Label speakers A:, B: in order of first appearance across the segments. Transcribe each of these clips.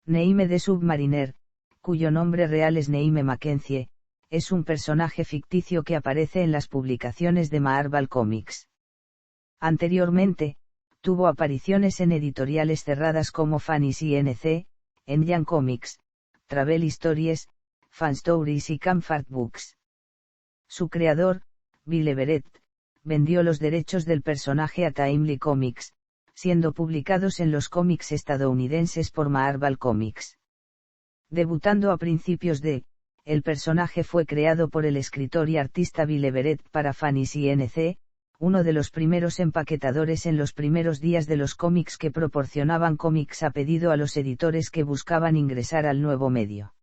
A: Neime the Submariner, cuyo nombre real es Neime Mackenzie, es un personaje ficticio que aparece en las publicaciones de Marvel Comics. Anteriormente, tuvo apariciones en editoriales cerradas como Fantasy NC, en Young Comics, Travel Stories, Fan Stories y Comfort Books. Su creador, Bill Everett, vendió los derechos del personaje a Timely Comics, siendo publicados en los cómics estadounidenses por Marvel Comics. Debutando a principios de, el personaje fue creado por el escritor y artista Bill Everett para Fantasy NC, uno de los primeros empaquetadores en los primeros días de los cómics que proporcionaban cómics a pedido a los editores que buscaban ingresar al nuevo medio.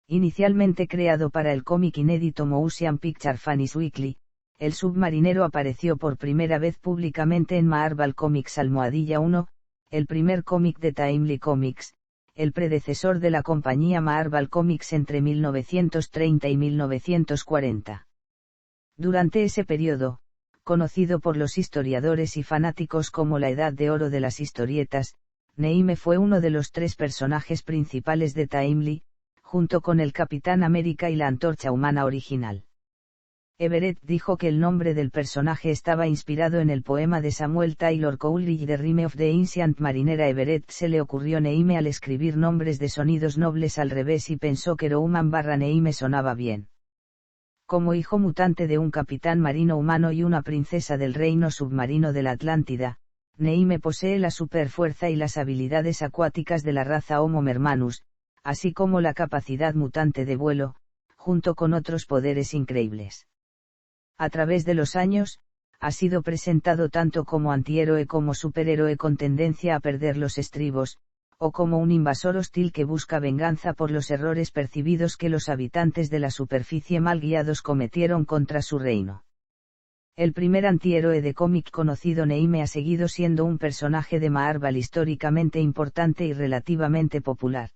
A: Inicialmente creado para el cómic inédito Motion Picture Fantasy Weekly, el submarinero apareció por primera vez públicamente en Marvel Comics #1, el primer cómic de Timely Comics, el predecesor de la compañía Marvel Comics entre 1930 y 1940. Durante ese periodo, conocido por los historiadores y fanáticos como la Edad de Oro de las historietas, Neime fue uno de los 3 personajes principales de Timely, junto con el Capitán América y la Antorcha Humana original. Everett dijo que el nombre del personaje estaba inspirado en el poema de Samuel Taylor Coleridge The Rime of the Ancient Mariner. A Everett se le ocurrió Neime al escribir nombres de sonidos nobles al revés y pensó que Roman/Neime sonaba bien. Como hijo mutante de un capitán marino humano y una princesa del reino submarino de la Atlántida, Neime posee la superfuerza y las habilidades acuáticas de la raza Homo Mermanus, así como la capacidad mutante de vuelo, junto con otros poderes increíbles. A través de los años, ha sido presentado tanto como antihéroe como superhéroe con tendencia a perder los estribos, o como un invasor hostil que busca venganza por los errores percibidos que los habitantes de la superficie mal guiados cometieron contra su reino. El primer antihéroe de cómic conocido, Neime ha seguido siendo un personaje de Marvel históricamente importante y relativamente popular.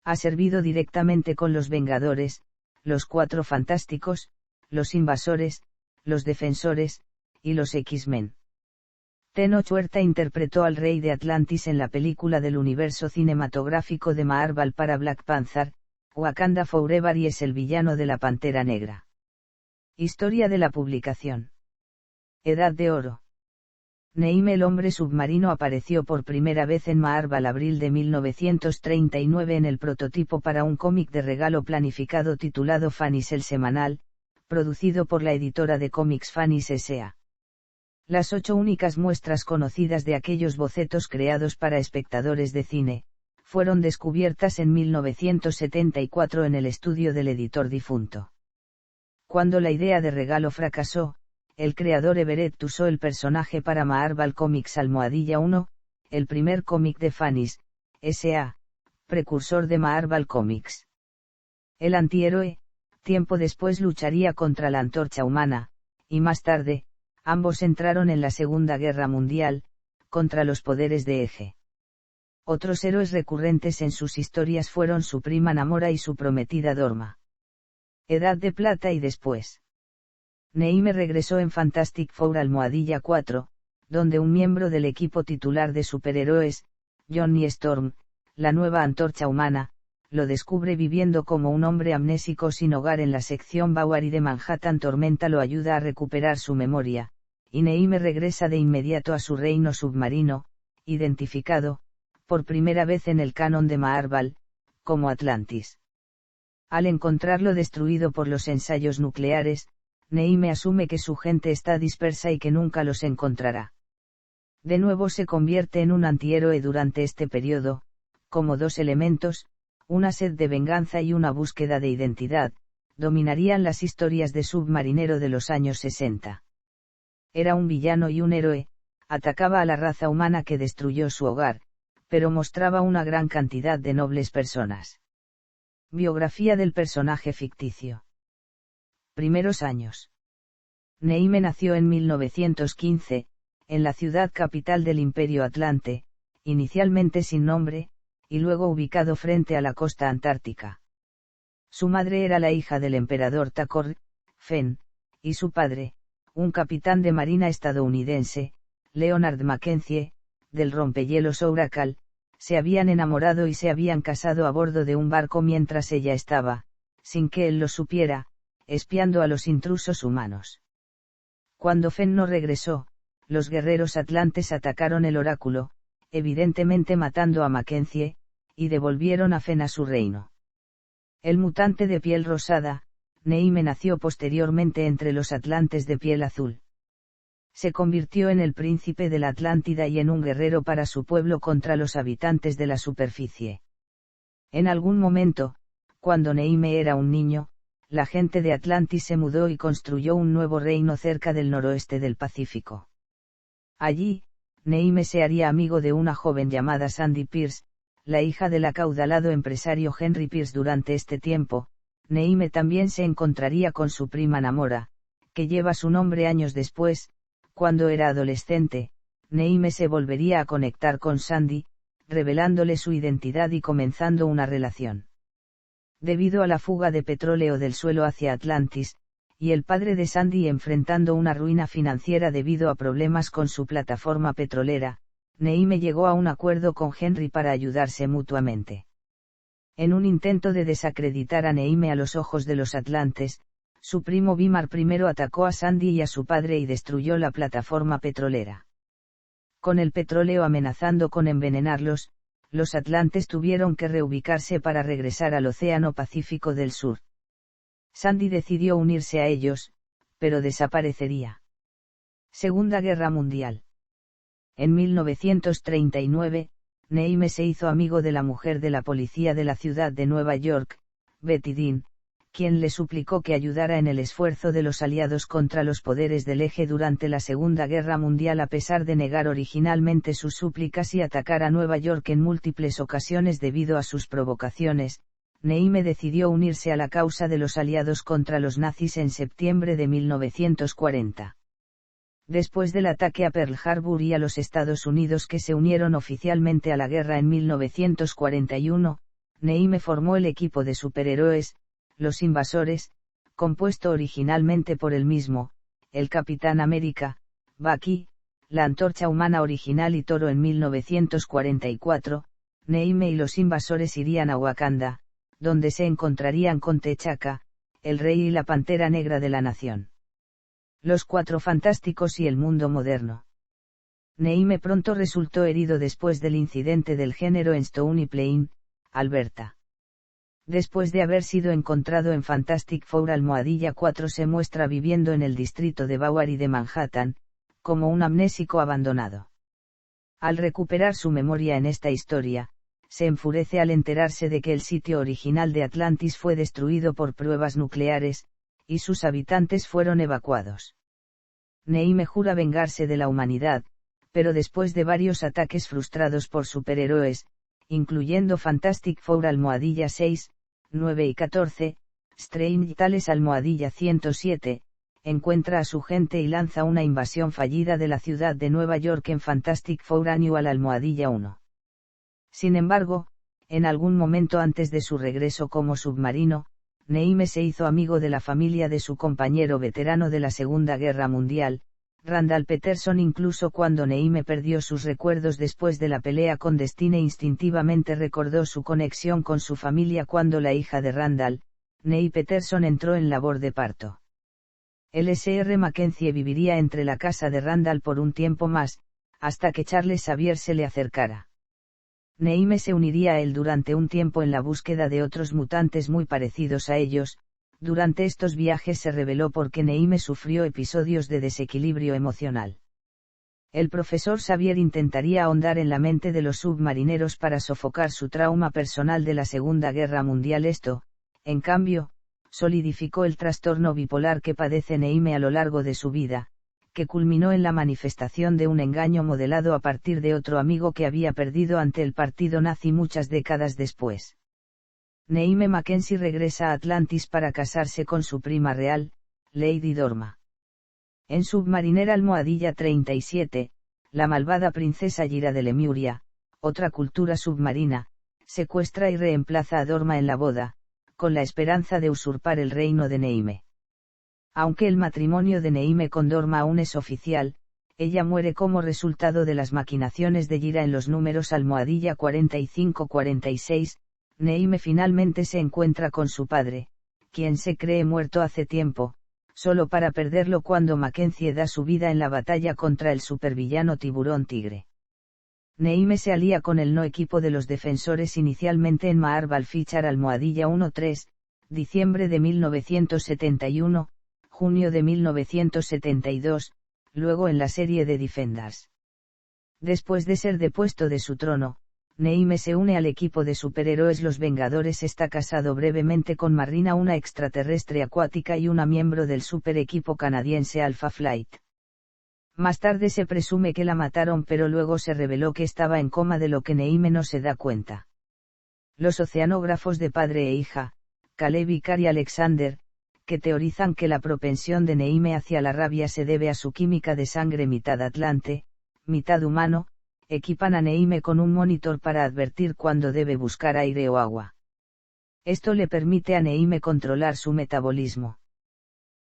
A: Ha servido directamente con los Vengadores, los Cuatro Fantásticos, los Invasores, los Defensores, y los X-Men. Tenoch Huerta interpretó al rey de Atlantis en la película del universo cinematográfico de Marvel para Black Panther, Wakanda Forever, y es el villano de la Pantera Negra. Historia de la publicación. Edad de Oro. Neime el hombre submarino apareció por primera vez en Marvel abril de 1939 en el prototipo para un cómic de regalo planificado titulado Fannis el Semanal, producido por la editora de cómics Fannis S.A. Las 8 únicas muestras conocidas de aquellos bocetos creados para espectadores de cine, fueron descubiertas en 1974 en el estudio del editor difunto. Cuando la idea de regalo fracasó, el creador Everett usó el personaje para Marvel Comics #1, el primer cómic de Fannis S.A., precursor de Marvel Comics. El antihéroe, tiempo después lucharía contra la Antorcha Humana, y más tarde, ambos entraron en la Segunda Guerra Mundial, contra los poderes de Eje. Otros héroes recurrentes en sus historias fueron su prima Namora y su prometida Dorma. Edad de Plata y después. Neime regresó en Fantastic Four #4, donde un miembro del equipo titular de superhéroes, Johnny Storm, la nueva Antorcha Humana, lo descubre viviendo como un hombre amnésico sin hogar en la sección Bowery de Manhattan. Tormenta lo ayuda a recuperar su memoria, y Neime regresa de inmediato a su reino submarino, identificado, por primera vez en el canon de Marvel, como Atlantis. Al encontrarlo destruido por los ensayos nucleares, Neime asume que su gente está dispersa y que nunca los encontrará. De nuevo se convierte en un antihéroe durante este periodo, como 2 elementos, una sed de venganza y una búsqueda de identidad, dominarían las historias de submarinero de los años 60. Era un villano y un héroe, atacaba a la raza humana que destruyó su hogar, pero mostraba una gran cantidad de nobles personas. Biografía del personaje ficticio. Primeros años. Neime nació en 1915, en la ciudad capital del Imperio Atlante, inicialmente sin nombre, y luego ubicado frente a la costa antártica. Su madre era la hija del emperador Takor, Fen, y su padre, un capitán de marina estadounidense, Leonard Mackenzie, del rompehielos Oracle, se habían enamorado y se habían casado a bordo de un barco mientras ella estaba, sin que él lo supiera, espiando a los intrusos humanos. Cuando Fen no regresó, los guerreros atlantes atacaron el oráculo, evidentemente matando a Mackenzie, y devolvieron a Fen a su reino. El mutante de piel rosada, Neime, nació posteriormente entre los atlantes de piel azul. Se convirtió en el príncipe de la Atlántida y en un guerrero para su pueblo contra los habitantes de la superficie. En algún momento, cuando Neime era un niño, la gente de Atlantis se mudó y construyó un nuevo reino cerca del noroeste del Pacífico. Allí, Neime se haría amigo de una joven llamada Sandy Pierce, la hija del acaudalado empresario Henry Pierce. Durante este tiempo, Neime también se encontraría con su prima Namora, que lleva su nombre años después. Cuando era adolescente, Neime se volvería a conectar con Sandy, revelándole su identidad y comenzando una relación. Debido a la fuga de petróleo del suelo hacia Atlantis, y el padre de Sandy enfrentando una ruina financiera debido a problemas con su plataforma petrolera, Neime llegó a un acuerdo con Henry para ayudarse mutuamente. En un intento de desacreditar a Neime a los ojos de los atlantes, su primo Vimar primero atacó a Sandy y a su padre y destruyó la plataforma petrolera. Con el petróleo amenazando con envenenarlos, los atlantes tuvieron que reubicarse para regresar al Océano Pacífico del Sur. Sandy decidió unirse a ellos, pero desaparecería. Segunda Guerra Mundial. En 1939, Neime se hizo amigo de la mujer de la policía de la ciudad de Nueva York, Betty Dean, quien le suplicó que ayudara en el esfuerzo de los aliados contra los poderes del Eje durante la Segunda Guerra Mundial a pesar de negar originalmente sus súplicas y atacar a Nueva York en múltiples ocasiones debido a sus provocaciones. Neime decidió unirse a la causa de los aliados contra los nazis en septiembre de 1940. Después del ataque a Pearl Harbor y a los Estados Unidos que se unieron oficialmente a la guerra en 1941, Neime formó el equipo de superhéroes, Los Invasores, compuesto originalmente por él mismo, el Capitán América, Bucky, la Antorcha Humana original y Toro. En 1944, Neime y los Invasores irían a Wakanda, donde se encontrarían con T'Chaka, el rey y la Pantera Negra de la nación. Los Cuatro Fantásticos y el mundo moderno. Neime pronto resultó herido después del incidente del género en Stony Plain, Alberta. Después de haber sido encontrado en Fantastic Four _4 se muestra viviendo en el distrito de Bowery de Manhattan, como un amnésico abandonado. Al recuperar su memoria en esta historia, se enfurece al enterarse de que el sitio original de Atlantis fue destruido por pruebas nucleares, y sus habitantes fueron evacuados. Neime jura vengarse de la humanidad, pero después de varios ataques frustrados por superhéroes, incluyendo Fantastic Four _6, 9 y 14, Strange Tales _107, encuentra a su gente y lanza una invasión fallida de la ciudad de Nueva York en Fantastic Four Annual _1. Sin embargo, en algún momento antes de su regreso como submarino, Neime se hizo amigo de la familia de su compañero veterano de la Segunda Guerra Mundial, Randall Peterson. Incluso cuando Neime perdió sus recuerdos después de la pelea con Destiny, instintivamente recordó su conexión con su familia cuando la hija de Randall, Neil Peterson, entró en labor de parto. El Sr. Mackenzie viviría entre la casa de Randall por un tiempo más, hasta que Charles Xavier se le acercara. Neime se uniría a él durante un tiempo en la búsqueda de otros mutantes muy parecidos a ellos. Durante estos viajes se reveló por qué Neime sufrió episodios de desequilibrio emocional. El profesor Xavier intentaría ahondar en la mente de los submarineros para sofocar su trauma personal de la Segunda Guerra Mundial. Esto, en cambio, solidificó el trastorno bipolar que padece Neime a lo largo de su vida, que culminó en la manifestación de un engaño modelado a partir de otro amigo que había perdido ante el partido nazi muchas décadas después. Neime Mackenzie regresa a Atlantis para casarse con su prima real, Lady Dorma. En Submarinera _37, la malvada princesa Gira de Lemuria, otra cultura submarina, secuestra y reemplaza a Dorma en la boda, con la esperanza de usurpar el reino de Neime. Aunque el matrimonio de Neime con Dorma aún es oficial, ella muere como resultado de las maquinaciones de Jira en los números almohadilla 45-46, Neime finalmente se encuentra con su padre, quien se cree muerto hace tiempo, solo para perderlo cuando Mackenzie da su vida en la batalla contra el supervillano Tiburón Tigre. Neime se alía con el no equipo de los defensores inicialmente en Marvel Fichar almohadilla 1-3, diciembre de 1971, junio de 1972, luego en la serie de Defenders. Después de ser depuesto de su trono, Neime se une al equipo de superhéroes Los Vengadores. Está casado brevemente con Marrina, una extraterrestre acuática y una miembro del super equipo canadiense Alpha Flight. Más tarde se presume que la mataron, pero luego se reveló que estaba en coma, de lo que Neime no se da cuenta. Los oceanógrafos de padre e hija, Caleb y Cary Alexander, que teorizan que la propensión de Neime hacia la rabia se debe a su química de sangre mitad atlante, mitad humano, equipan a Neime con un monitor para advertir cuando debe buscar aire o agua. Esto le permite a Neime controlar su metabolismo.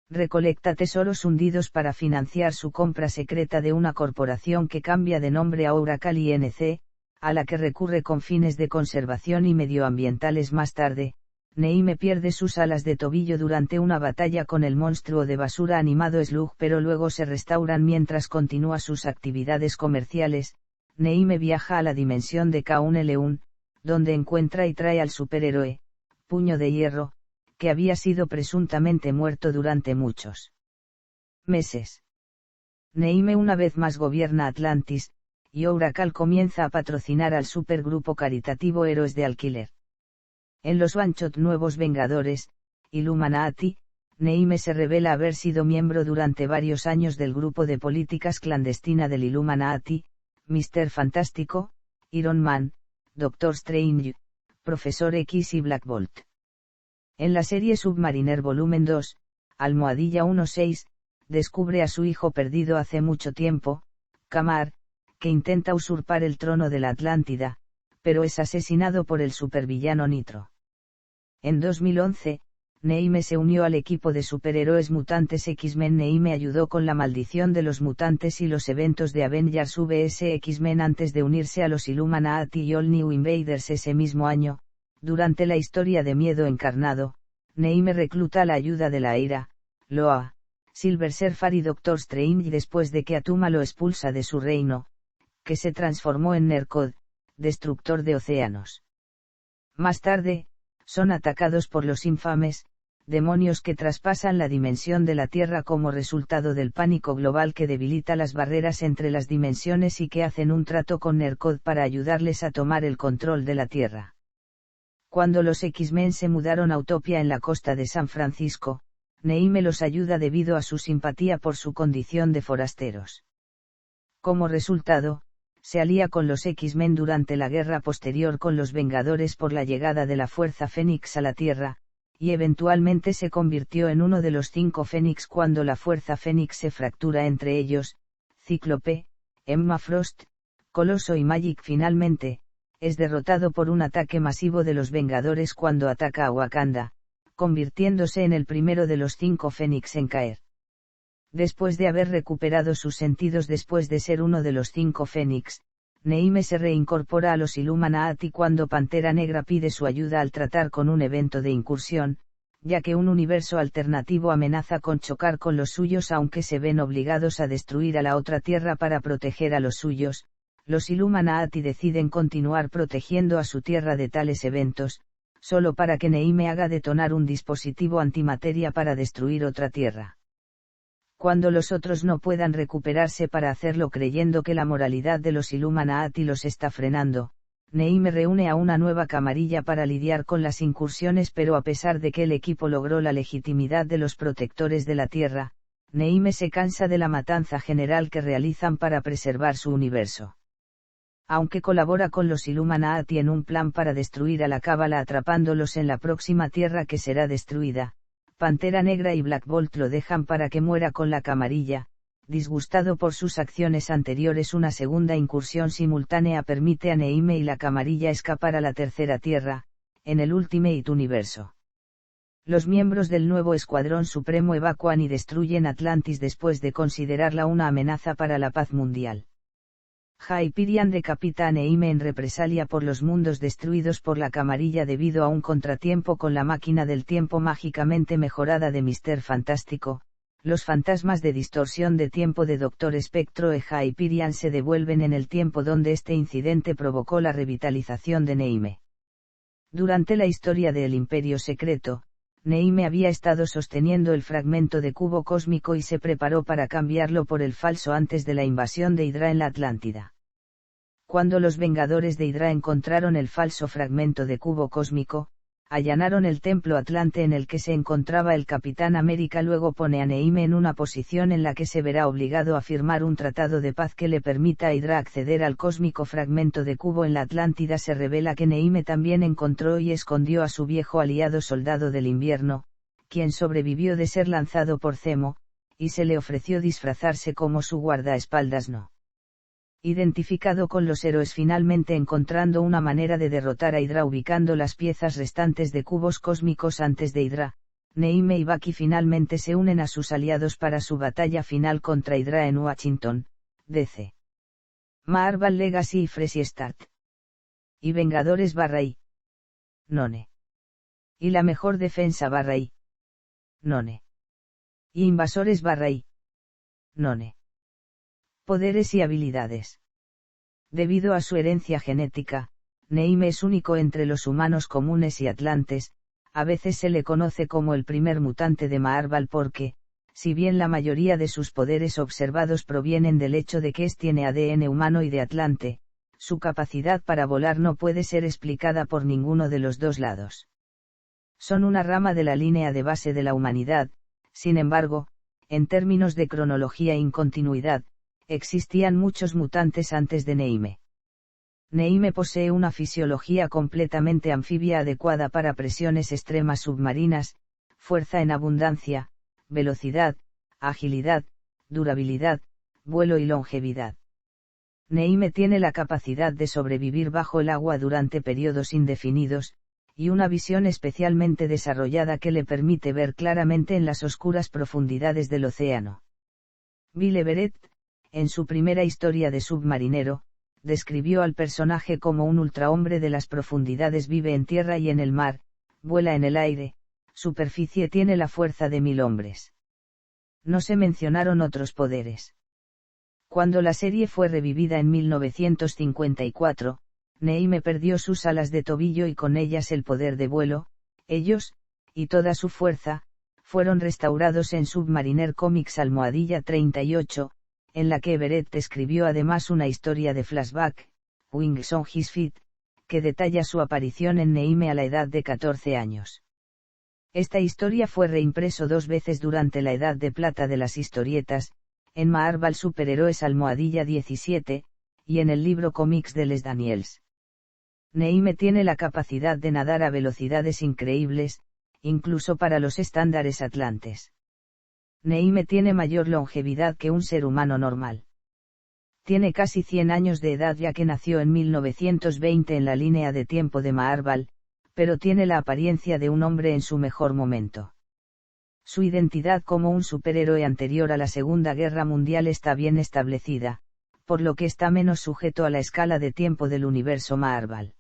A: Recolecta tesoros hundidos para financiar su compra secreta de una corporación que cambia de nombre a Oracle Inc., a la que recurre con fines de conservación y medioambientales. Más tarde, Neime pierde sus alas de tobillo durante una batalla con el monstruo de basura animado Slug, pero luego se restauran mientras continúa sus actividades comerciales. Neime viaja a la dimensión de Kaun-Eleun, donde encuentra y trae al superhéroe, Puño de Hierro, que había sido presuntamente muerto durante muchos meses. Neime una vez más gobierna Atlantis, y Oracle comienza a patrocinar al supergrupo caritativo Héroes de Alquiler. En los one-shot Nuevos Vengadores, Illuminati, Neime se revela haber sido miembro durante varios años del grupo de políticas clandestina del Illuminati, Mr. Fantástico, Iron Man, Doctor Strange, Profesor X y Black Bolt. En la serie Submariner Volumen 2, almohadilla 1-6, descubre a su hijo perdido hace mucho tiempo, Kamar, que intenta usurpar el trono de la Atlántida, pero es asesinado por el supervillano Nitro. En 2011, Neime se unió al equipo de superhéroes mutantes X-Men. Neime ayudó con la maldición de los mutantes y los eventos de Avengers vs X-Men antes de unirse a los Illuminati y All New Invaders ese mismo año. Durante la historia de Miedo Encarnado, Neime recluta la ayuda de la Ira, Loa, Silver Surfer y Doctor Strange después de que Atuma lo expulsa de su reino, que se transformó en Ner'Kod, destructor de océanos. Más tarde, son atacados por los infames, demonios que traspasan la dimensión de la Tierra como resultado del pánico global que debilita las barreras entre las dimensiones y que hacen un trato con Ner'Kod para ayudarles a tomar el control de la Tierra. Cuando los X-Men se mudaron a Utopia en la costa de San Francisco, Neime los ayuda debido a su simpatía por su condición de forasteros. Como resultado, se alía con los X-Men durante la guerra posterior con los Vengadores por la llegada de la Fuerza Fénix a la Tierra, y eventualmente se convirtió en uno de los 5 Fénix cuando la Fuerza Fénix se fractura entre ellos. Cíclope, Emma Frost, Coloso y Magic. Finalmente, es derrotado por un ataque masivo de los Vengadores cuando ataca a Wakanda, convirtiéndose en el primero de los 5 Fénix en caer. Después de haber recuperado sus sentidos después de ser uno de los 5 Fénix, Neime se reincorpora a los Illuminati cuando Pantera Negra pide su ayuda al tratar con un evento de incursión, ya que un universo alternativo amenaza con chocar con los suyos aunque se ven obligados a destruir a la otra Tierra para proteger a los suyos. Los Illuminati deciden continuar protegiendo a su Tierra de tales eventos, solo para que Neime haga detonar un dispositivo antimateria para destruir otra Tierra. Cuando los otros no puedan recuperarse para hacerlo creyendo que la moralidad de los Illuminati los está frenando, Neime reúne a una nueva camarilla para lidiar con las incursiones, pero a pesar de que el equipo logró la legitimidad de los protectores de la Tierra, Neime se cansa de la matanza general que realizan para preservar su universo. Aunque colabora con los Illuminati en un plan para destruir a la Cábala atrapándolos en la próxima Tierra que será destruida, Pantera Negra y Black Bolt lo dejan para que muera con la camarilla. Disgustado por sus acciones anteriores, una segunda incursión simultánea permite a Neime y la camarilla escapar a la tercera Tierra, en el Ultimate Universo. Los miembros del nuevo Escuadrón Supremo evacúan y destruyen Atlantis después de considerarla una amenaza para la paz mundial. Hyperion decapita a Neime en represalia por los mundos destruidos por la Camarilla debido a un contratiempo con la máquina del tiempo mágicamente mejorada de Mr. Fantástico. Los fantasmas de distorsión de tiempo de Dr. Espectro y Hyperion se devuelven en el tiempo donde este incidente provocó la revitalización de Neime. Durante la historia de El Imperio Secreto, Neime había estado sosteniendo el fragmento de cubo cósmico y se preparó para cambiarlo por el falso antes de la invasión de Hydra en la Atlántida. Cuando los Vengadores de Hydra encontraron el falso fragmento de cubo cósmico, allanaron el templo Atlante en el que se encontraba el Capitán América. Luego pone a Neime en una posición en la que se verá obligado a firmar un tratado de paz que le permita a Hydra acceder al cósmico fragmento de cubo en la Atlántida. Se revela que Neime también encontró y escondió a su viejo aliado Soldado del Invierno, quien sobrevivió de ser lanzado por Zemo, y se le ofreció disfrazarse como su guardaespaldas no identificado con los héroes, finalmente encontrando una manera de derrotar a Hydra ubicando las piezas restantes de cubos cósmicos antes de Hydra. Neime y Bucky finalmente se unen a sus aliados para su batalla final contra Hydra en Washington, D.C. Marvel Legacy y Fresh Start. Y Vengadores /I. None. Y la mejor defensa /I. None. Y Invasores /I. None. Poderes y habilidades. Debido a su herencia genética, Neime es único entre los humanos comunes y atlantes. A veces se le conoce como el primer mutante de Marvel porque, si bien la mayoría de sus poderes observados provienen del hecho de que tiene ADN humano y de atlante, su capacidad para volar no puede ser explicada por ninguno de los dos lados. Son una rama de la línea de base de la humanidad. Sin embargo, en términos de cronología e incontinuidad, existían muchos mutantes antes de Neime. Neime posee una fisiología completamente anfibia adecuada para presiones extremas submarinas, fuerza en abundancia, velocidad, agilidad, durabilidad, vuelo y longevidad. Neime tiene la capacidad de sobrevivir bajo el agua durante periodos indefinidos, y una visión especialmente desarrollada que le permite ver claramente en las oscuras profundidades del océano. Bill Everett, en su primera historia de submarinero, describió al personaje como un ultrahombre de las profundidades. Vive en tierra y en el mar, vuela en el aire, superficie, tiene la fuerza de 1000 hombres. No se mencionaron otros poderes. Cuando la serie fue revivida en 1954, Neime perdió sus alas de tobillo y con ellas el poder de vuelo. Ellos, y toda su fuerza, fueron restaurados en Submariner Comics #38, en la que Everett escribió además una historia de flashback, Wings on His Feet, que detalla su aparición en Neime a la edad de 14 años. Esta historia fue reimpreso 2 veces durante la Edad de Plata de las historietas, en Marvel Superhéroes #17, y en el libro Comics de Les Daniels. Neime tiene la capacidad de nadar a velocidades increíbles, incluso para los estándares atlantes. Neime tiene mayor longevidad que un ser humano normal. Tiene casi 100 años de edad ya que nació en 1920 en la línea de tiempo de Marvel, pero tiene la apariencia de un hombre en su mejor momento. Su identidad como un superhéroe anterior a la Segunda Guerra Mundial está bien establecida, por lo que está menos sujeto a la escala de tiempo del universo Marvel.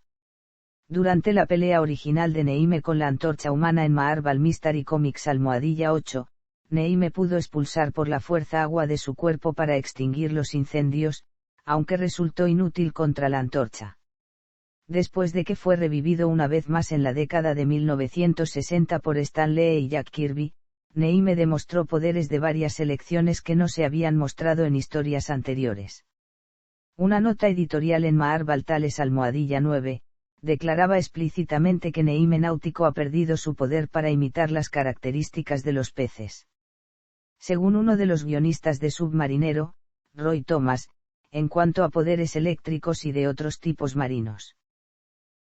A: Durante la pelea original de Neime con la Antorcha Humana en Marvel Mystery Comics #8, Neime pudo expulsar por la fuerza agua de su cuerpo para extinguir los incendios, aunque resultó inútil contra la Antorcha. Después de que fue revivido una vez más en la década de 1960 por Stan Lee y Jack Kirby, Neime demostró poderes de varias selecciones que no se habían mostrado en historias anteriores. Una nota editorial en Marvel Tales #9, declaraba explícitamente que Neime náutico ha perdido su poder para imitar las características de los peces. Según uno de los guionistas de Submarinero, Roy Thomas, en cuanto a poderes eléctricos y de otros tipos marinos.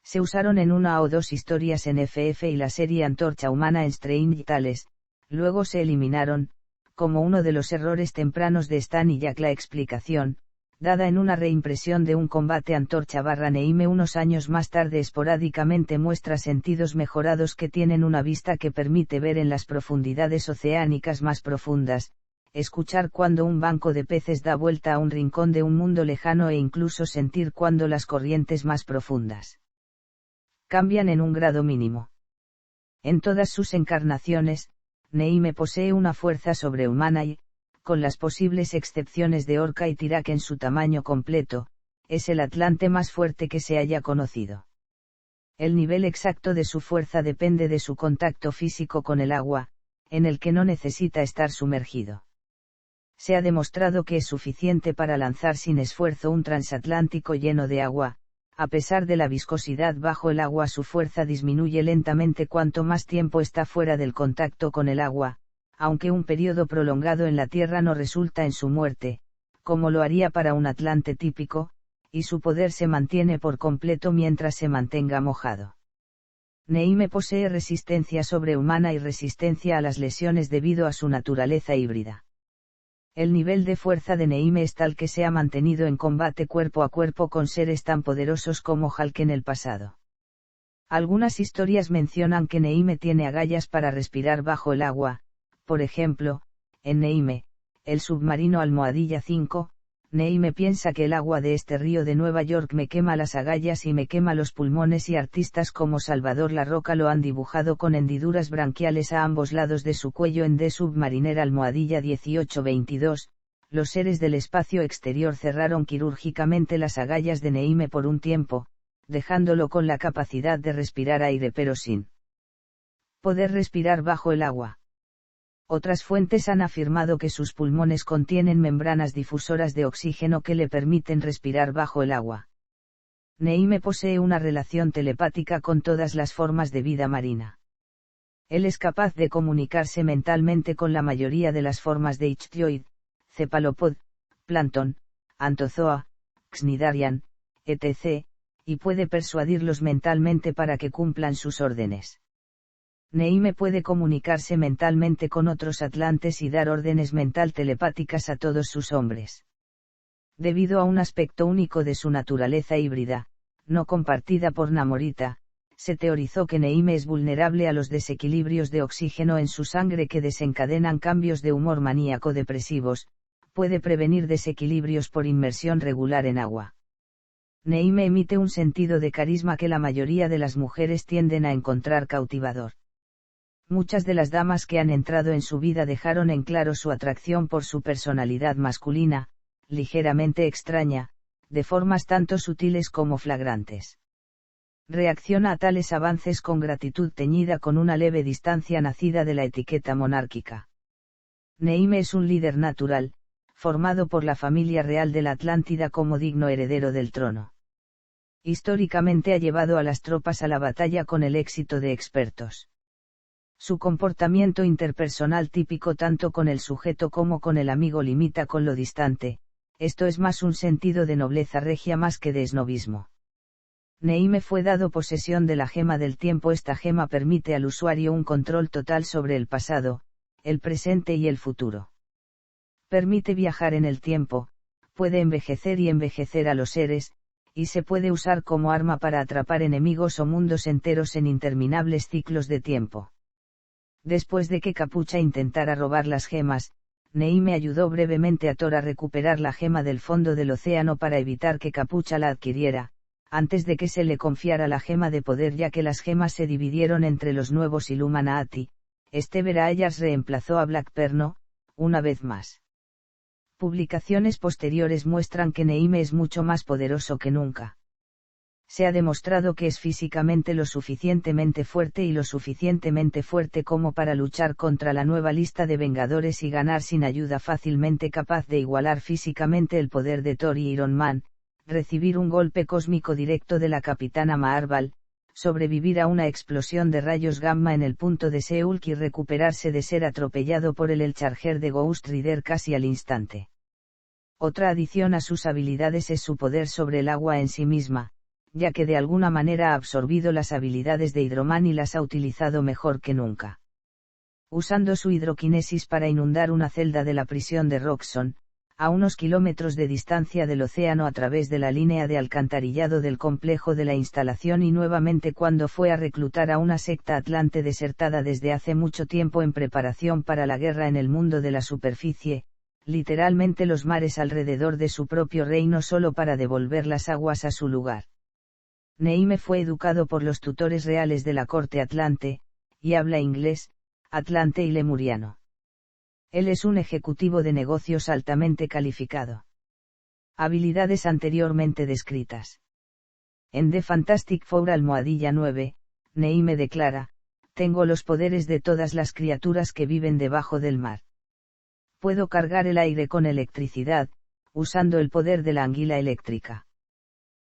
A: Se usaron en 1 o 2 historias en FF y la serie Antorcha Humana en Strange Tales, luego se eliminaron, como uno de los errores tempranos de Stan y Jack. La explicación, Dada en una reimpresión de un combate Antorcha / Neime unos años más tarde, esporádicamente muestra sentidos mejorados que tienen una vista que permite ver en las profundidades oceánicas más profundas, escuchar cuando un banco de peces da vuelta a un rincón de un mundo lejano e incluso sentir cuando las corrientes más profundas cambian en un grado mínimo. En todas sus encarnaciones, Neime posee una fuerza sobrehumana y, con las posibles excepciones de Orca y Tirak en su tamaño completo, es el atlante más fuerte que se haya conocido. El nivel exacto de su fuerza depende de su contacto físico con el agua, en el que no necesita estar sumergido. Se ha demostrado que es suficiente para lanzar sin esfuerzo un transatlántico lleno de agua. A pesar de la viscosidad bajo el agua, su fuerza disminuye lentamente cuanto más tiempo está fuera del contacto con el agua, aunque un periodo prolongado en la Tierra no resulta en su muerte, como lo haría para un atlante típico, y su poder se mantiene por completo mientras se mantenga mojado. Neime posee resistencia sobrehumana y resistencia a las lesiones debido a su naturaleza híbrida. El nivel de fuerza de Neime es tal que se ha mantenido en combate cuerpo a cuerpo con seres tan poderosos como Hulk en el pasado. Algunas historias mencionan que Neime tiene agallas para respirar bajo el agua. Por ejemplo, en Neime, el submarino Almohadilla 5, Neime piensa que el agua de este río de Nueva York me quema las agallas y me quema los pulmones, y artistas como Salvador La Roca lo han dibujado con hendiduras branquiales a ambos lados de su cuello en The Submariner Almohadilla 1822. Los seres del espacio exterior cerraron quirúrgicamente las agallas de Neime por un tiempo, dejándolo con la capacidad de respirar aire pero sin poder respirar bajo el agua. Otras fuentes han afirmado que sus pulmones contienen membranas difusoras de oxígeno que le permiten respirar bajo el agua. Neime posee una relación telepática con todas las formas de vida marina. Él es capaz de comunicarse mentalmente con la mayoría de las formas de ichtioid, cefalopod, plancton, anthozoa, cnidarian, etc., y puede persuadirlos mentalmente para que cumplan sus órdenes. Neime puede comunicarse mentalmente con otros atlantes y dar órdenes mental telepáticas a todos sus hombres. Debido a un aspecto único de su naturaleza híbrida, no compartida por Namorita, se teorizó que Neime es vulnerable a los desequilibrios de oxígeno en su sangre que desencadenan cambios de humor maníaco-depresivos. Puede prevenir desequilibrios por inmersión regular en agua. Neime emite un sentido de carisma que la mayoría de las mujeres tienden a encontrar cautivador. Muchas de las damas que han entrado en su vida dejaron en claro su atracción por su personalidad masculina, ligeramente extraña, de formas tanto sutiles como flagrantes. Reacciona a tales avances con gratitud teñida con una leve distancia nacida de la etiqueta monárquica. Neime es un líder natural, formado por la familia real de la Atlántida como digno heredero del trono. Históricamente ha llevado a las tropas a la batalla con el éxito de expertos. Su comportamiento interpersonal típico tanto con el sujeto como con el amigo limita con lo distante, esto es más un sentido de nobleza regia más que de esnobismo. Neime fue dado posesión de la gema del tiempo. Esta gema permite al usuario un control total sobre el pasado, el presente y el futuro. Permite viajar en el tiempo, puede envejecer y envejecer a los seres, y se puede usar como arma para atrapar enemigos o mundos enteros en interminables ciclos de tiempo. Después de que Capucha intentara robar las gemas, Neime ayudó brevemente a Thor a recuperar la gema del fondo del océano para evitar que Capucha la adquiriera, antes de que se le confiara la gema de poder, ya que las gemas se dividieron entre los nuevos Illuminati. Steve Ayers reemplazó a Black Perno, una vez más. Publicaciones posteriores muestran que Neime es mucho más poderoso que nunca. Se ha demostrado que es físicamente lo suficientemente fuerte y lo suficientemente fuerte como para luchar contra la nueva lista de Vengadores y ganar sin ayuda, fácilmente capaz de igualar físicamente el poder de Thor y Iron Man, recibir un golpe cósmico directo de la Capitana Marvel, sobrevivir a una explosión de rayos gamma en el punto de Seulk y recuperarse de ser atropellado por el Charger de Ghost Rider casi al instante. Otra adición a sus habilidades es su poder sobre el agua en sí misma, ya que de alguna manera ha absorbido las habilidades de Hydro-Man y las ha utilizado mejor que nunca. Usando su hidroquinesis para inundar una celda de la prisión de Roxxon, a unos kilómetros de distancia del océano a través de la línea de alcantarillado del complejo de la instalación y nuevamente cuando fue a reclutar a una secta atlante desertada desde hace mucho tiempo en preparación para la guerra en el mundo de la superficie, literalmente los mares alrededor de su propio reino solo para devolver las aguas a su lugar. Neime fue educado por los tutores reales de la corte atlante, y habla inglés, atlante y lemuriano. Él es un ejecutivo de negocios altamente calificado. Habilidades anteriormente descritas. En The Fantastic Four _9, Neime declara, tengo los poderes de todas las criaturas que viven debajo del mar. Puedo cargar el aire con electricidad, usando el poder de la anguila eléctrica.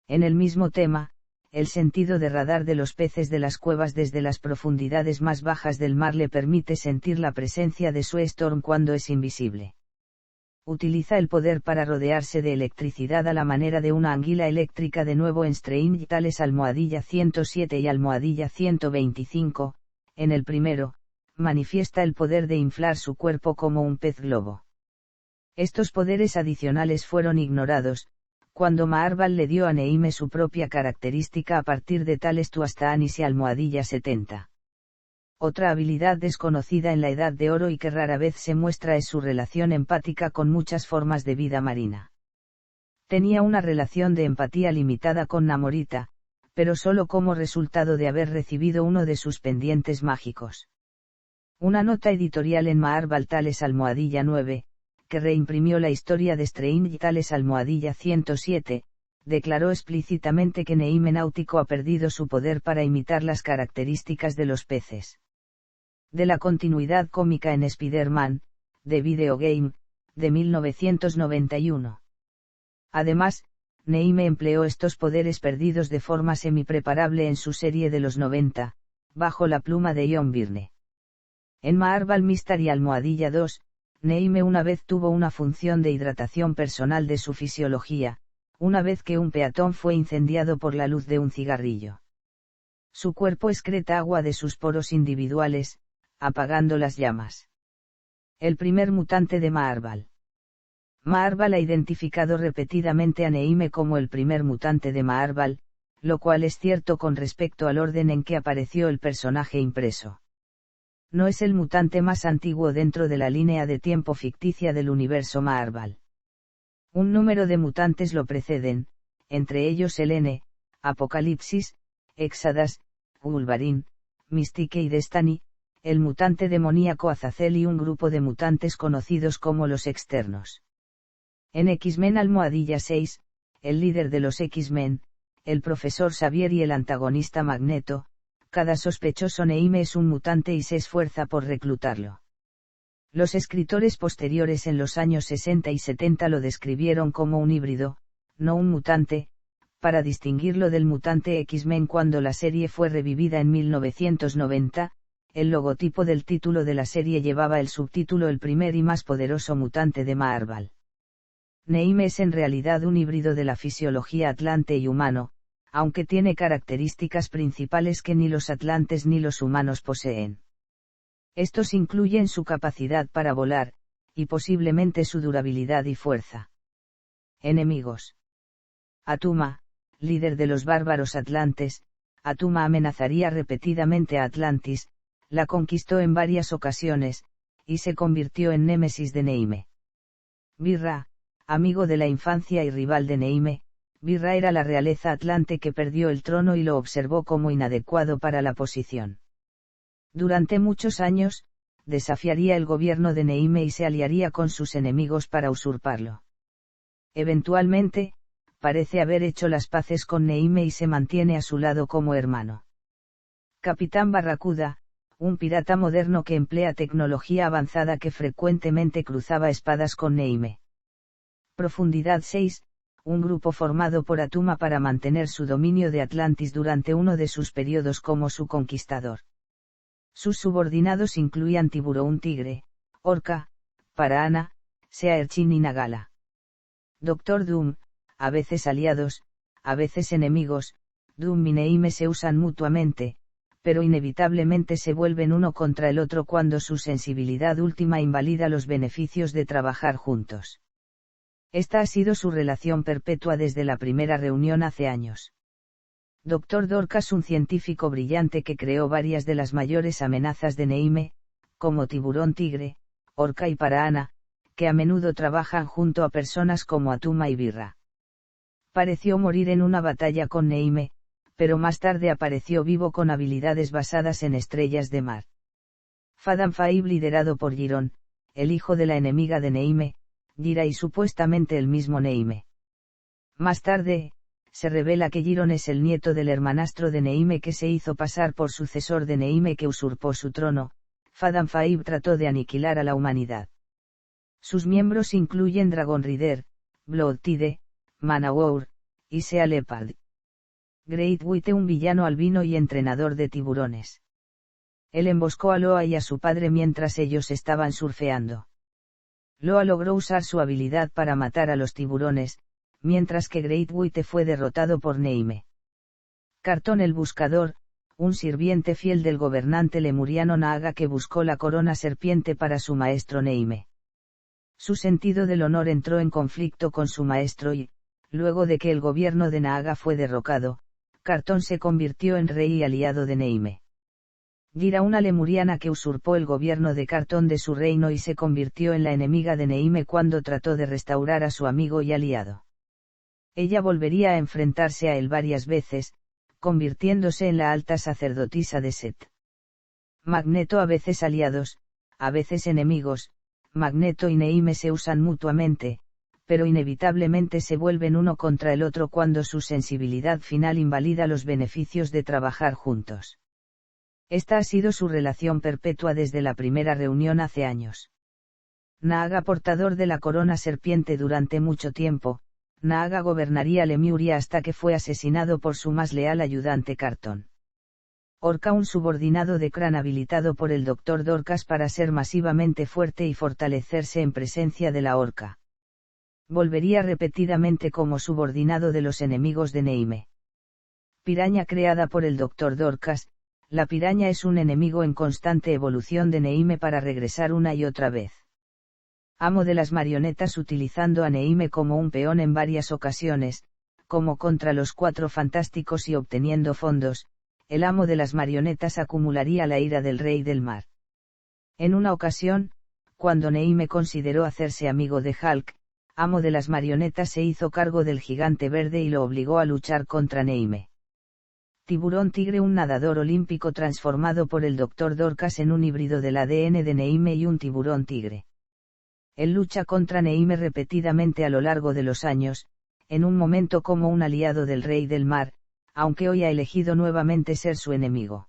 A: En el mismo tema, el sentido de radar de los peces de las cuevas desde las profundidades más bajas del mar le permite sentir la presencia de Sue Storm cuando es invisible. Utiliza el poder para rodearse de electricidad a la manera de una anguila eléctrica de nuevo en Strange Tales _107 y _125, en el primero, manifiesta el poder de inflar su cuerpo como un pez globo. Estos poderes adicionales fueron ignorados, cuando Maarval le dio a Neime su propia característica a partir de Tales Tuastaanis y _70. Otra habilidad desconocida en la Edad de Oro y que rara vez se muestra es su relación empática con muchas formas de vida marina. Tenía una relación de empatía limitada con Namorita, pero solo como resultado de haber recibido uno de sus pendientes mágicos. Una nota editorial en Maarval Tales _9, que reimprimió la historia de Strange Tales _107, declaró explícitamente que Neime Náutico ha perdido su poder para imitar las características de los peces. De la continuidad cómica en Spider-Man, The Video Game, de 1991. Además, Neime empleó estos poderes perdidos de forma semi-preparable en su serie de los 90, bajo la pluma de John Byrne. En Maarval Mystery _2, Neime una vez tuvo una función de hidratación personal de su fisiología, una vez que un peatón fue incendiado por la luz de un cigarrillo. Su cuerpo excreta agua de sus poros individuales, apagando las llamas. El primer mutante de Maarval. Maarval ha identificado repetidamente a Neime como el primer mutante de Maarval, lo cual es cierto con respecto al orden en que apareció el personaje impreso. No es el mutante más antiguo dentro de la línea de tiempo ficticia del universo Maarval. Un número de mutantes lo preceden, entre ellos Selene, Apocalipsis, Exadas, Wolverine, Mystique y Destiny, el mutante demoníaco Azazel y un grupo de mutantes conocidos como los Externos. En X-Men _6, el líder de los X-Men, el profesor Xavier y el antagonista Magneto, cada sospechoso Neime es un mutante y se esfuerza por reclutarlo. Los escritores posteriores en los años 60 y 70 lo describieron como un híbrido, no un mutante, para distinguirlo del mutante X-Men cuando la serie fue revivida en 1990, el logotipo del título de la serie llevaba el subtítulo El primer y más poderoso mutante de Maarval. Neime es en realidad un híbrido de la fisiología atlante y humano, aunque tiene características principales que ni los atlantes ni los humanos poseen. Estos incluyen su capacidad para volar, y posiblemente su durabilidad y fuerza. Enemigos. Atuma, líder de los bárbaros atlantes, Atuma amenazaría repetidamente a Atlantis, la conquistó en varias ocasiones, y se convirtió en némesis de Neime. Birra, amigo de la infancia y rival de Neime, Birra era la realeza atlante que perdió el trono y lo observó como inadecuado para la posición. Durante muchos años, desafiaría el gobierno de Neime y se aliaría con sus enemigos para usurparlo. Eventualmente, parece haber hecho las paces con Neime y se mantiene a su lado como hermano. Capitán Barracuda, un pirata moderno que emplea tecnología avanzada que frecuentemente cruzaba espadas con Neime. Profundidad 6, un grupo formado por Atuma para mantener su dominio de Atlantis durante uno de sus periodos como su conquistador. Sus subordinados incluían Tiburón Tigre, Orca, Paraana, Seaerchin y Nagala. Doctor Doom, a veces aliados, a veces enemigos, Doom y Neime se usan mutuamente, pero inevitablemente se vuelven uno contra el otro cuando su sensibilidad última invalida los beneficios de trabajar juntos. Esta ha sido su relación perpetua desde la primera reunión hace años. Dr. Dorcas, un científico brillante que creó varias de las mayores amenazas de Neime, como tiburón tigre, orca y paraana, que a menudo trabajan junto a personas como Atuma y Birra. Pareció morir en una batalla con Neime, pero más tarde apareció vivo con habilidades basadas en estrellas de mar. Fadan Faib, liderado por Girón, el hijo de la enemiga de Neime, Gira, y supuestamente el mismo Neime. Más tarde, se revela que Girón es el nieto del hermanastro de Neime que se hizo pasar por sucesor de Neime que usurpó su trono. Fadan Faib trató de aniquilar a la humanidad. Sus miembros incluyen Dragon Rider, Blood Tide, Manowar, y Sea Leopard. Great White, un villano albino y entrenador de tiburones. Él emboscó a Loa y a su padre mientras ellos estaban surfeando. Loa logró usar su habilidad para matar a los tiburones, mientras que Great White fue derrotado por Neime. Cartón el Buscador, un sirviente fiel del gobernante lemuriano Naaga que buscó la corona serpiente para su maestro Neime. Su sentido del honor entró en conflicto con su maestro y, luego de que el gobierno de Naaga fue derrocado, Cartón se convirtió en rey y aliado de Neime. Gira, una lemuriana que usurpó el gobierno de Cartón de su reino y se convirtió en la enemiga de Neime cuando trató de restaurar a su amigo y aliado. Ella volvería a enfrentarse a él varias veces, convirtiéndose en la alta sacerdotisa de Set. Magneto, a veces aliados, a veces enemigos. Magneto y Neime se usan mutuamente, pero inevitablemente se vuelven uno contra el otro cuando su sensibilidad final invalida los beneficios de trabajar juntos. Esta ha sido su relación perpetua desde la primera reunión hace años. Naaga, portador de la corona serpiente durante mucho tiempo, Naaga gobernaría Lemuria hasta que fue asesinado por su más leal ayudante Cartón. Orca, un subordinado de Crán habilitado por el Dr. Dorcas para ser masivamente fuerte y fortalecerse en presencia de la orca. Volvería repetidamente como subordinado de los enemigos de Neime. Piraña, creada por el Dr. Dorcas, la piraña es un enemigo en constante evolución de Neime para regresar una y otra vez. Amo de las marionetas, utilizando a Neime como un peón en varias ocasiones, como contra los Cuatro Fantásticos y obteniendo fondos. El amo de las marionetas acumularía la ira del Rey del Mar. En una ocasión, cuando Neime consideró hacerse amigo de Hulk, amo de las marionetas se hizo cargo del gigante verde y lo obligó a luchar contra Neime. Tiburón tigre, un nadador olímpico transformado por el Dr. Dorcas en un híbrido del ADN de Neime y un tiburón tigre. Él lucha contra Neime repetidamente a lo largo de los años, en un momento como un aliado del Rey del Mar, aunque hoy ha elegido nuevamente ser su enemigo.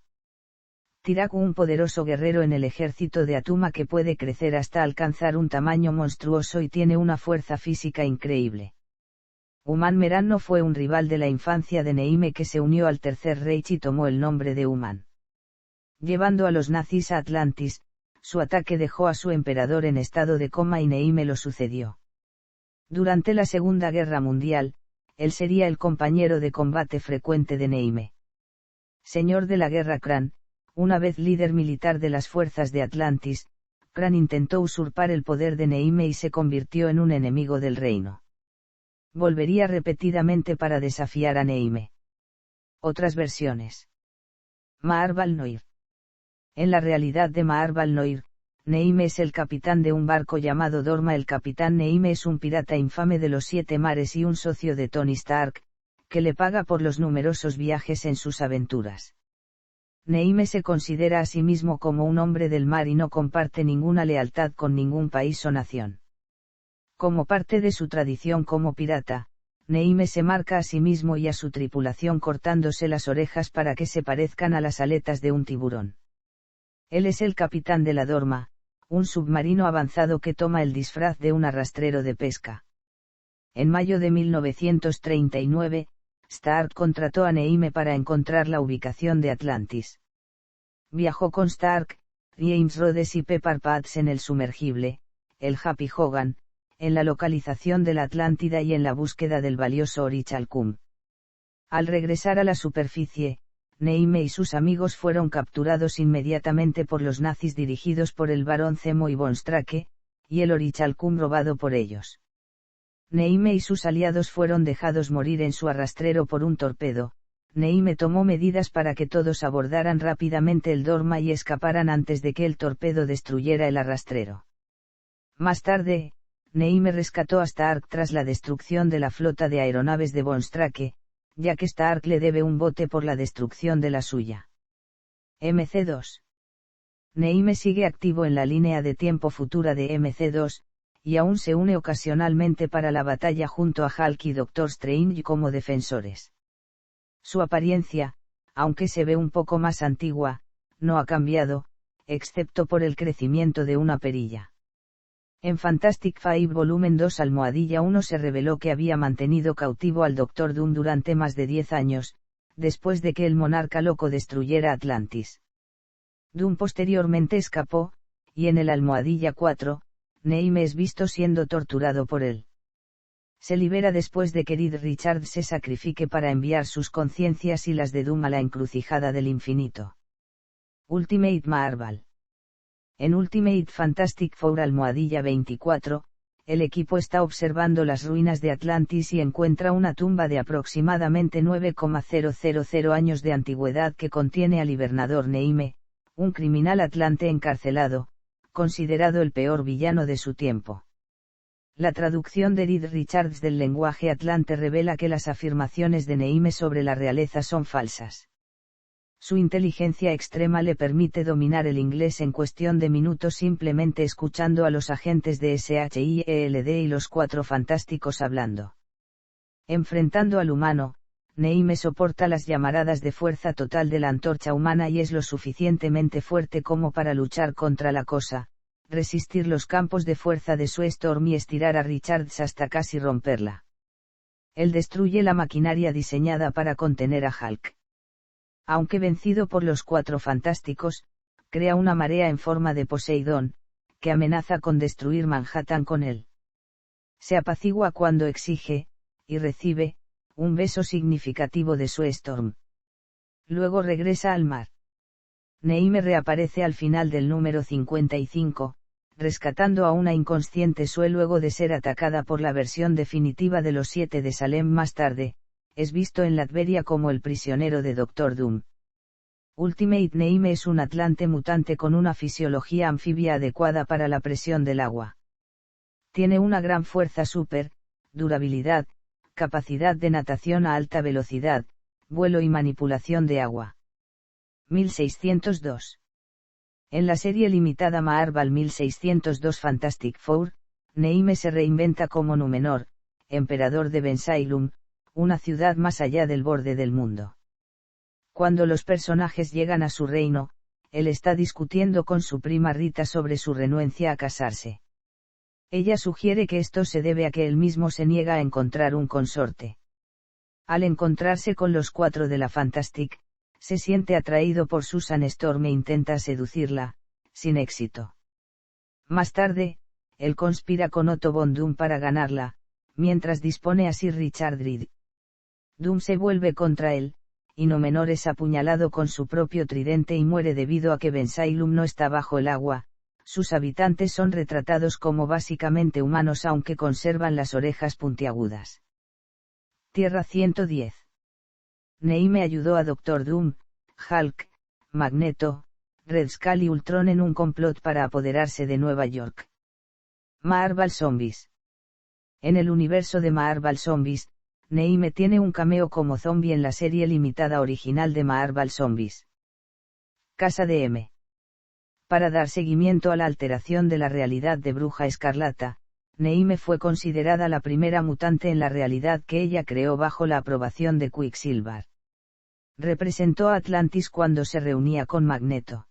A: Tiraku, un poderoso guerrero en el ejército de Atuma que puede crecer hasta alcanzar un tamaño monstruoso y tiene una fuerza física increíble. Uman Meran no fue un rival de la infancia de Neime que se unió al Tercer Reich y tomó el nombre de Uman. Llevando a los nazis a Atlantis, su ataque dejó a su emperador en estado de coma y Neime lo sucedió. Durante la Segunda Guerra Mundial, él sería el compañero de combate frecuente de Neime. Señor de la Guerra Crán, una vez líder militar de las fuerzas de Atlantis, Crán intentó usurpar el poder de Neime y se convirtió en un enemigo del reino. Volvería repetidamente para desafiar a Neime. Otras versiones. Maar Valnoir. En la realidad de Maar Valnoir, Neime es el capitán de un barco llamado Dorma. El capitán Neime es un pirata infame de los 7 mares y un socio de Tony Stark, que le paga por los numerosos viajes en sus aventuras. Neime se considera a sí mismo como un hombre del mar y no comparte ninguna lealtad con ningún país o nación. Como parte de su tradición como pirata, Neime se marca a sí mismo y a su tripulación cortándose las orejas para que se parezcan a las aletas de un tiburón. Él es el capitán de la Dorma, un submarino avanzado que toma el disfraz de un arrastrero de pesca. En mayo de 1939, Stark contrató a Neime para encontrar la ubicación de Atlantis. Viajó con Stark, James Rhodes y Pepper Potts en el sumergible, el Happy Hogan, en la localización de la Atlántida y en la búsqueda del valioso Orichalcum. Al regresar a la superficie, Neime y sus amigos fueron capturados inmediatamente por los nazis dirigidos por el barón Zemo y von Strake, y el Orichalcum robado por ellos. Neime y sus aliados fueron dejados morir en su arrastrero por un torpedo. Neime tomó medidas para que todos abordaran rápidamente el Dorma y escaparan antes de que el torpedo destruyera el arrastrero. Más tarde, Neime rescató a Stark tras la destrucción de la flota de aeronaves de von Strake, ya que Stark le debe un bote por la destrucción de la suya. MC2. Neime sigue activo en la línea de tiempo futura de MC2, y aún se une ocasionalmente para la batalla junto a Hulk y Doctor Strange como defensores. Su apariencia, aunque se ve un poco más antigua, no ha cambiado, excepto por el crecimiento de una perilla. En Fantastic Five volumen 2 almohadilla 1 se reveló que había mantenido cautivo al Doctor Doom durante más de 10 años, después de que el monarca loco destruyera Atlantis. Doom posteriormente escapó, y en el almohadilla 4, Neime es visto siendo torturado por él. Se libera después de que Reed Richards se sacrifique para enviar sus conciencias y las de Doom a la encrucijada del infinito. Ultimate Marvel. En Ultimate Fantastic Four almohadilla 24, el equipo está observando las ruinas de Atlantis y encuentra una tumba de aproximadamente 9,000 años de antigüedad que contiene al hibernador Neime, un criminal atlante encarcelado, considerado el peor villano de su tiempo. La traducción de Reed Richards del lenguaje atlante revela que las afirmaciones de Neime sobre la realeza son falsas. Su inteligencia extrema le permite dominar el inglés en cuestión de minutos simplemente escuchando a los agentes de SHIELD y los Cuatro Fantásticos hablando. Enfrentando al humano, Neime soporta las llamaradas de fuerza total de la antorcha humana y es lo suficientemente fuerte como para luchar contra la cosa, resistir los campos de fuerza de Sue Storm y estirar a Richards hasta casi romperla. Él destruye la maquinaria diseñada para contener a Hulk. Aunque vencido por los Cuatro Fantásticos, crea una marea en forma de Poseidón, que amenaza con destruir Manhattan con él. Se apacigua cuando exige, y recibe, un beso significativo de Sue Storm. Luego regresa al mar. Neime reaparece al final del número 55, rescatando a una inconsciente Sue luego de ser atacada por la versión definitiva de los Siete de Salem más tarde. Es visto en Latveria como el prisionero de Doctor Doom. Ultimate Neime es un atlante mutante con una fisiología anfibia adecuada para la presión del agua. Tiene una gran fuerza super, durabilidad, capacidad de natación a alta velocidad, vuelo y manipulación de agua. 1602. En la serie limitada Marvel 1602 Fantastic Four, Neime se reinventa como Númenor, emperador de Bensailum, una ciudad más allá del borde del mundo. Cuando los personajes llegan a su reino, él está discutiendo con su prima Rita sobre su renuencia a casarse. Ella sugiere que esto se debe a que él mismo se niega a encontrar un consorte. Al encontrarse con los cuatro de la Fantastic, se siente atraído por Susan Storm e intenta seducirla, sin éxito. Más tarde, él conspira con Otto von Doom para ganarla, mientras dispone a Sir Richard Reed. Doom se vuelve contra él, y Númenor es apuñalado con su propio tridente y muere debido a que Bensailum no está bajo el agua. Sus habitantes son retratados como básicamente humanos aunque conservan las orejas puntiagudas. Tierra 110. Neime ayudó a Doctor Doom, Hulk, Magneto, Red Skull y Ultron en un complot para apoderarse de Nueva York. Marvel Zombies. En el universo de Marvel Zombies, Neime tiene un cameo como zombie en la serie limitada original de Marvel Zombies. Casa de M. Para dar seguimiento a la alteración de la realidad de Bruja Escarlata, Neime fue considerada la primera mutante en la realidad que ella creó bajo la aprobación de Quicksilver. Representó a Atlantis cuando se reunía con Magneto.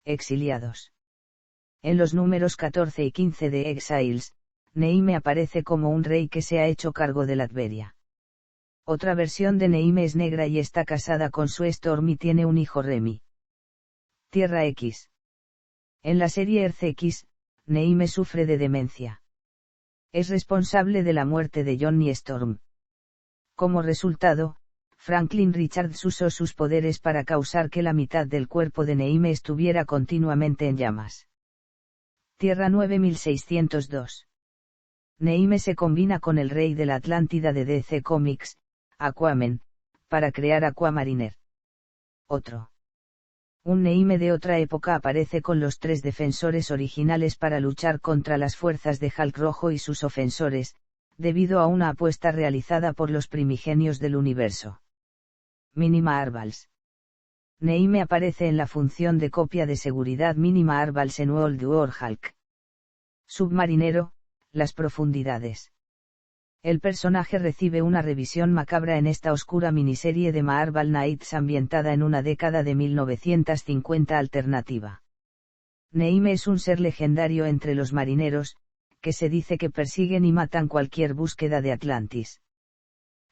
A: Exiliados. En los números 14 y 15 de Exiles, Neime aparece como un rey que se ha hecho cargo de Latveria. Otra versión de Neime es negra y está casada con Sue Storm y tiene un hijo Remy. Tierra X. En la serie Earth X, Neime sufre de demencia. Es responsable de la muerte de Johnny Storm. Como resultado, Franklin Richards usó sus poderes para causar que la mitad del cuerpo de Neime estuviera continuamente en llamas. Tierra 9602. Neime se combina con el rey de la Atlántida de DC Comics, Aquaman, para crear Aquamariner. Otro. Un Neime de otra época aparece con los 3 defensores originales para luchar contra las fuerzas de Hulk Rojo y sus ofensores, debido a una apuesta realizada por los primigenios del universo. Mínima Arbals. Neime aparece en la función de copia de seguridad Mínima Arbals en World War Hulk. Submarinero, las profundidades. El personaje recibe una revisión macabra en esta oscura miniserie de Marvel Knights ambientada en una década de 1950 alternativa. Neime es un ser legendario entre los marineros, que se dice que persiguen y matan cualquier búsqueda de Atlantis.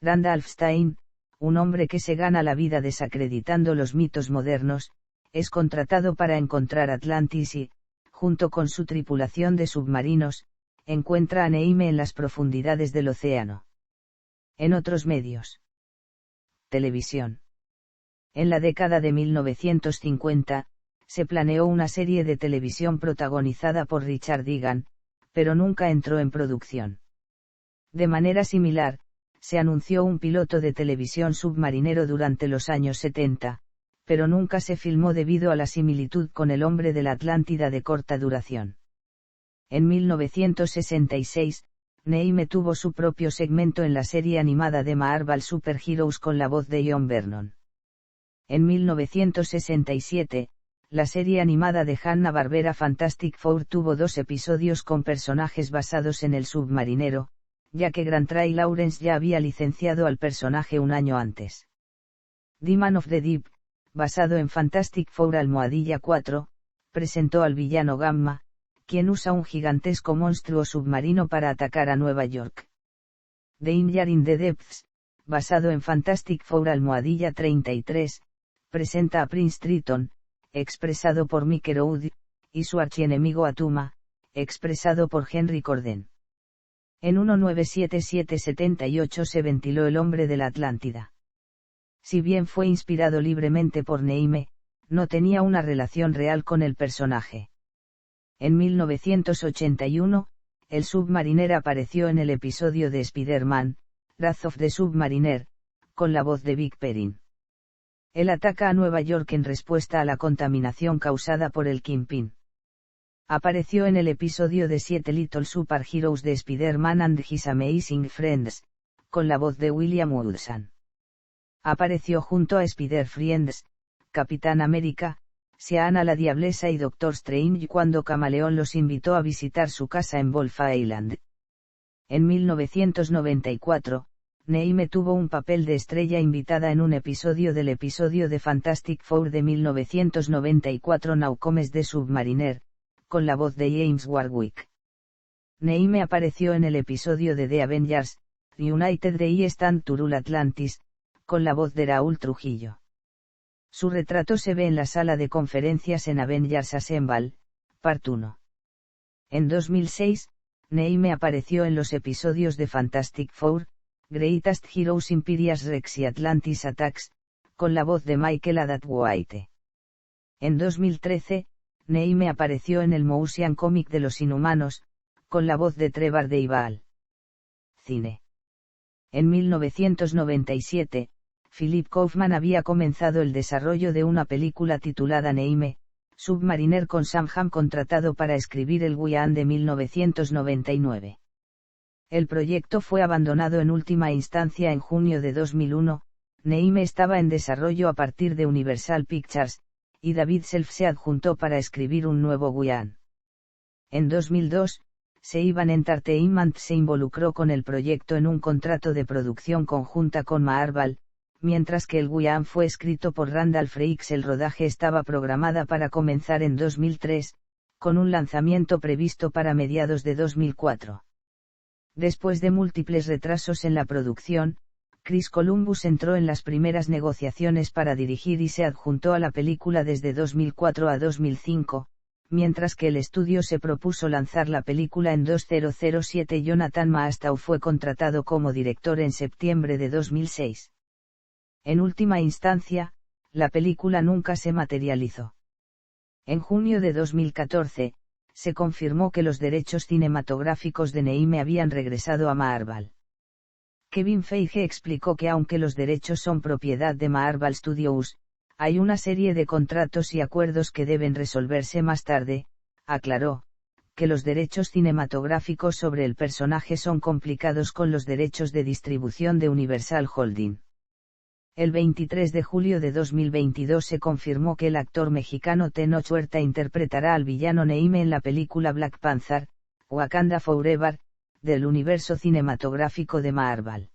A: Randolph Stein, un hombre que se gana la vida desacreditando los mitos modernos, es contratado para encontrar Atlantis y, junto con su tripulación de submarinos, encuentra a Neime en las profundidades del océano. En otros medios. Televisión. En la década de 1950, se planeó una serie de televisión protagonizada por Richard Egan, pero nunca entró en producción. De manera similar, se anunció un piloto de televisión submarinero durante los años 70, pero nunca se filmó debido a la similitud con el hombre de la Atlántida de corta duración. En 1966, Neime tuvo su propio segmento en la serie animada de Marvel Super Heroes con la voz de John Vernon. En 1967, la serie animada de Hanna-Barbera Fantastic Four tuvo 2 episodios con personajes basados en el submarinero, ya que Grant Trey Lawrence ya había licenciado al personaje un año antes. Demon of the Deep, basado en Fantastic Four _4, presentó al villano Gamma, quien usa un gigantesco monstruo submarino para atacar a Nueva York. Danger in the Depths, basado en Fantastic Four _33, presenta a Prince Triton, expresado por Mickey Rourke, y su archienemigo Atuma, expresado por Henry Corden. En 1977-78 se ventiló El hombre de la Atlántida. Si bien fue inspirado libremente por Neime, no tenía una relación real con el personaje. En 1981, el Submariner apareció en el episodio de Spider-Man, Wrath of the Submariner, con la voz de Vic Perrin. Él ataca a Nueva York en respuesta a la contaminación causada por el Kingpin. Apareció en el episodio de 7 Little Superheroes de Spider-Man and His Amazing Friends, con la voz de William Woodson. Apareció junto a Spider-Friends, Capitán América, Siana la Diablesa y Doctor Strange cuando Camaleón los invitó a visitar su casa en Wolf Island. En 1994, Neime tuvo un papel de estrella invitada en un episodio del episodio de Fantastic Four de 1994 Now Comes the Submariner, con la voz de James Warwick. Neime apareció en el episodio de The Avengers, United They Stand to Rule Atlantis, con la voz de Raúl Trujillo. Su retrato se ve en la sala de conferencias en Avengers Assemble, Part 1. En 2006, Neime apareció en los episodios de Fantastic Four, Greatest Heroes Imperious Rex y Atlantis Attacks, con la voz de Michael Adad-White. En 2013, Neime apareció en el Motion Comic de los Inhumanos, con la voz de Trevor Deibal. Cine. En 1997, Philip Kaufman había comenzado el desarrollo de una película titulada Neime, Submariner con Sam Hamm contratado para escribir el guión de 1999. El proyecto fue abandonado en última instancia en junio de 2001, Neime estaba en desarrollo a partir de Universal Pictures, y David Self se adjuntó para escribir un nuevo guión. En 2002, Saban Entertainment se involucró con el proyecto en un contrato de producción conjunta con Marvel, mientras que el guión fue escrito por Randall Frakes. El rodaje estaba programada para comenzar en 2003, con un lanzamiento previsto para mediados de 2004. Después de múltiples retrasos en la producción, Chris Columbus entró en las primeras negociaciones para dirigir y se adjuntó a la película desde 2004 a 2005, mientras que el estudio se propuso lanzar la película en 2007. Jonathan Maastow fue contratado como director en septiembre de 2006. En última instancia, la película nunca se materializó. En junio de 2014, se confirmó que los derechos cinematográficos de Neime habían regresado a Marvel. Kevin Feige explicó que aunque los derechos son propiedad de Marvel Studios, hay una serie de contratos y acuerdos que deben resolverse más tarde. Aclaró que los derechos cinematográficos sobre el personaje son complicados con los derechos de distribución de Universal Holding. El 23 de julio de 2022 se confirmó que el actor mexicano Tenoch Huerta interpretará al villano Neime en la película Black Panther, Wakanda Forever, del universo cinematográfico de Marvel.